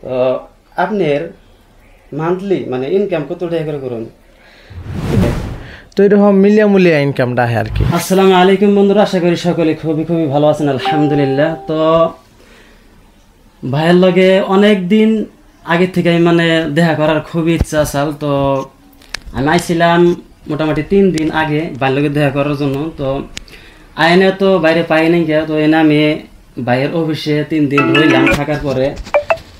তো আপনার মান্থলি মানে ইনকাম কত টাকা করে করুন? তো এরকম মিলিয়া ইনকামটা হয় আর কি। আসসালামু আলাইকুম বন্ধুরা, আশা করি সকলে খুবই ভালো আছেন, আলহামদুলিল্লাহ। তো ভাইয়ের লগে অনেক দিন আগে থেকে মানে দেখা করার খুবই ইচ্ছা আছে। তো আমি আইছিলাম মোটামুটি 3 দিন আগে ভাইয়ের লগে দেখা করার জন্য। তো আইনে তো বাইরে পাই নাই গিয়া, তো এনে আমি ভাইয়ের অফিসে 3 দিন রইলাম। থাকার পরে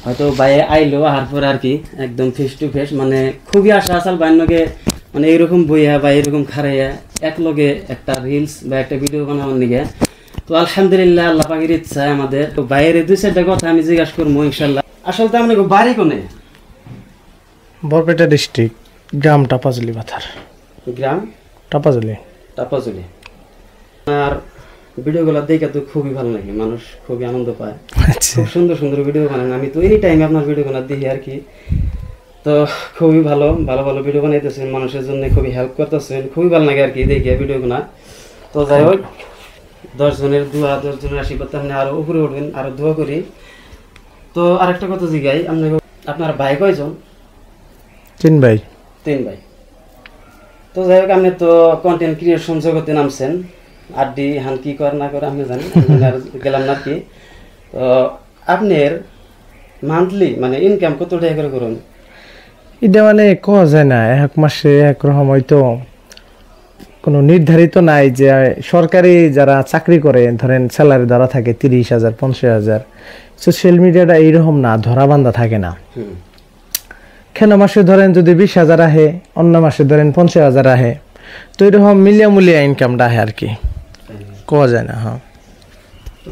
হয়তো ভাইয়ে আইলো, আসার পরে আর কি একদম ফেস টু ফেস মানে খুবই আশা আসাল ভাইয়ের লগে মানে এইরকম বইয়া বা এরকম খারাইয়া এক লগে একটা রিলস বা একটা ভিডিও বানাবার নিগে। তো আলহামদুলিল্লাহ আল্লাহ পাকের ইচ্ছায় আমাদের তো বাইরে 2-4টা কথা আমি জিজ্ঞাসা করবো ইনশাল্লাহ। আসলে তো আপনাকে বাড়ি কোনে? বরপেটা ডিস্ট্রিক্ট, গ্রাম টাপাজলি পাথার। গ্রাম টাপাজলি। আর ভিডিওগুলো দেখে তো খুবই ভালো লাগে, মানুষ খুবই আনন্দ পায়। খুব সুন্দর ভিডিও বানান। আমি তো এনি টাইম আপনার ভিডিওগুলো দেখি আর কি। তো খুবই ভালো ভিডিও বানাইতেছেন, মানুষের জন্য খুবই হেল্প করতেছেন, খুবই ভালো লাগে আর কি দেখে ভিডিওগুলো। তো যাই হোক, 10 জনের দোয়া, 10 জনের আশীর্বাদ আপনি আরো উপরে উঠবেন, আরো দোয়া করি। তো আরেকটা কথা জিগাই, আপনার ভাই কয়জন? 3 ভাই। তো যাই হোক, আপনি তো কন্টেন্ট ক্রিয়েশন জগতে নামছেন, আড্ডি হান কি কর না করে আমি জানি, গেলাম না কি। তো আপনার মান্থলি মানে ইনকাম কত টাকা করে করুন? এটা মানে কোয়া যায় না, এক মাসে একরকম হয়তো কোনো নির্ধারিত নাই। যে সরকারি যারা চাকরি করে ধরেন স্যালারি ধরা থাকে 30,000 50,000, সোশ্যাল মিডিয়াটা এইরকম না, ধরা বান্ধা থাকে না। কেন মাসে ধরেন যদি 20,000 আহে, অন্য মাসে ধরেন 50,000 আহে, তো এরকম মিলিয়া ইনকামটা আহে আর কি, কোয়া যায় না। হ্যাঁ,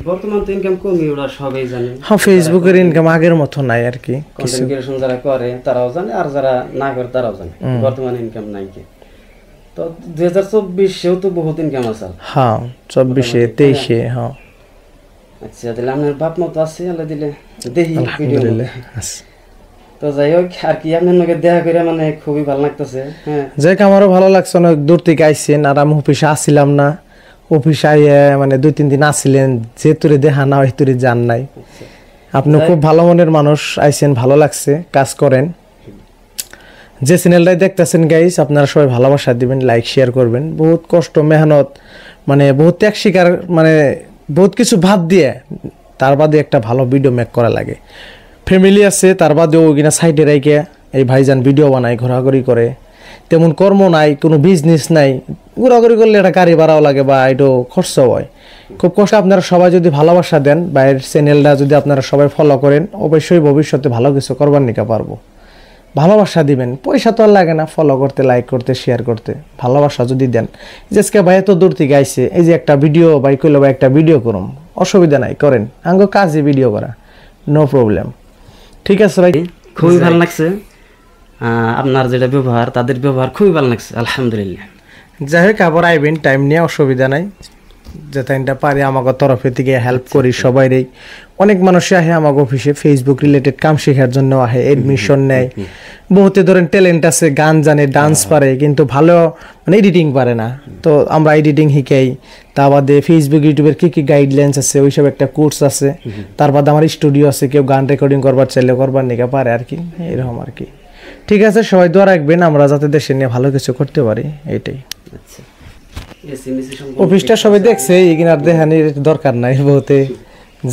বর্তমান তো ইনকাম কমই, ওরা সবাই জানে। হ্যাঁ, ফেসবুকের ইনকাম আগের মতো নাই আর কি। কন্টেন্ট ক্রিয়েশন যারা করে তারাও জানে, আর যারা না করে তারাও জানে বর্তমান ইনকাম নাই কি। তো 2024-এও তো বহুত ইনকাম আছে। হ্যাঁ, 24-এ 23-এ। হ্যাঁ, আচ্ছা, তাহলে আপনার বাপ মা তো আছে, আল্লাহ দিলে দেখি ভিডিও। আছে। তো যাই হোক আর কি, আপনার লগে দেখা করে মানে খুবই ভালো লাগতেছে। হ্যাঁ, যাই আমারও ভালো লাগছে, অনেক দূর থেকে আইসেন। আর আমি অফিসে আসছিলাম না, অফিসে আইয়ে মানে 2-3 দিন আসছিলেন, যে তোরে দেখা না ওই তোরে জান নাই। আপনি খুব ভালো মনের মানুষ, আইসেন, ভালো লাগছে, কাজ করেন। যে চ্যানেলটাই দেখতেছেন গাইস, আপনারা সবাই ভালোবাসা দিবেন, লাইক শেয়ার করবেন। বহুত কষ্ট মেহনত মানে বহুত ত্যাগ স্বীকার, মানে বহুত কিছু ভাব দিয়ে তার বাদে একটা ভালো ভিডিও মেক করা লাগে। ফ্যামিলি আছে, তার বাদেও কিনা সাইডে রাইকে এই ভাইজান ভিডিও বানায়, ঘোরাঘুরি করে, তেমন কর্ম নাই, কোনো বিজনেস নাই। ঘোরাঘুরি করলে একটা গাড়ি ভাড়াও লাগে বা একটু খরচ হয়, খুব কষ্ট। আপনারা সবাই যদি ভালোবাসা দেন, বাইরের চ্যানেলটা যদি আপনারা সবাই ফলো করেন, অবশ্যই ভবিষ্যতে ভালো কিছু করবার নিকা পারবো। ভালোবাসা দিবেন, পয়সা তো আর লাগে না ফলো করতে, লাইক করতে, শেয়ার করতে। ভালোবাসা যদি দেন, আজকে ভাই এত দূর থেকে আইসে, এই যে একটা ভিডিও ভাই কইলো ভাই একটা ভিডিও করুন, অসুবিধা নাই, করেন, আঙ্গ কাজে ভিডিও করা, নো প্রবলেম। ঠিক আছে ভাই, খুবই ভালো লাগছে আপনার যেটা ব্যবহার, তাদের ব্যবহার খুবই ভালো লাগছে, আলহামদুলিল্লাহ। যাই হোক, আবার আইবেন, টাইম নিয়ে, অসুবিধা নাই। যেটা পারি আমাকে তরফে থেকে হেল্প করি সবাইরই। অনেক মানুষই আহে আমাকে অফিসে ফেসবুক রিলেটেড কাম শেখার জন্য আহে, এডমিশন নেয়। বহুতে ধরেন ট্যালেন্ট আছে, গান জানে, ডান্স পারে, কিন্তু ভালো মানে এডিটিং পারে না। তো আমরা এডিটিং শিখাই। তা বাদে ফেসবুক ইউটিউবের কি গাইডলাইন্স আছে, ওইসব একটা কোর্স আছে। তার বাদে আমার স্টুডিও আছে, কেউ গান রেকর্ডিং করবার চাইলে করবার নিকা পারে আর কি, এরকম আর কি। ঠিক আছে, সবাই দোয়া রাখবেন আমরা যাতে দেশে নিয়ে ভালো কিছু করতে পারি, এইটাই। অফিসটা সবাই দেখছে, এখানে আর দেখানির দরকার নাই, বহুতে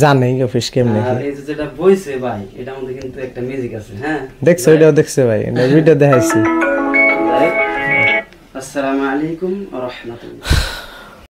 জানে অফিস কেমনে। যেটা বইছে ভাই, এটা মধ্যে কিন্তু একটা মিউজিক আছে। হ্যাঁ, দেখছো, এটাও দেখছে ভাই, ভিডিও দেখাইছি। আসসালামু আলাইকুম ওয়া রাহমাতুল্লাহ।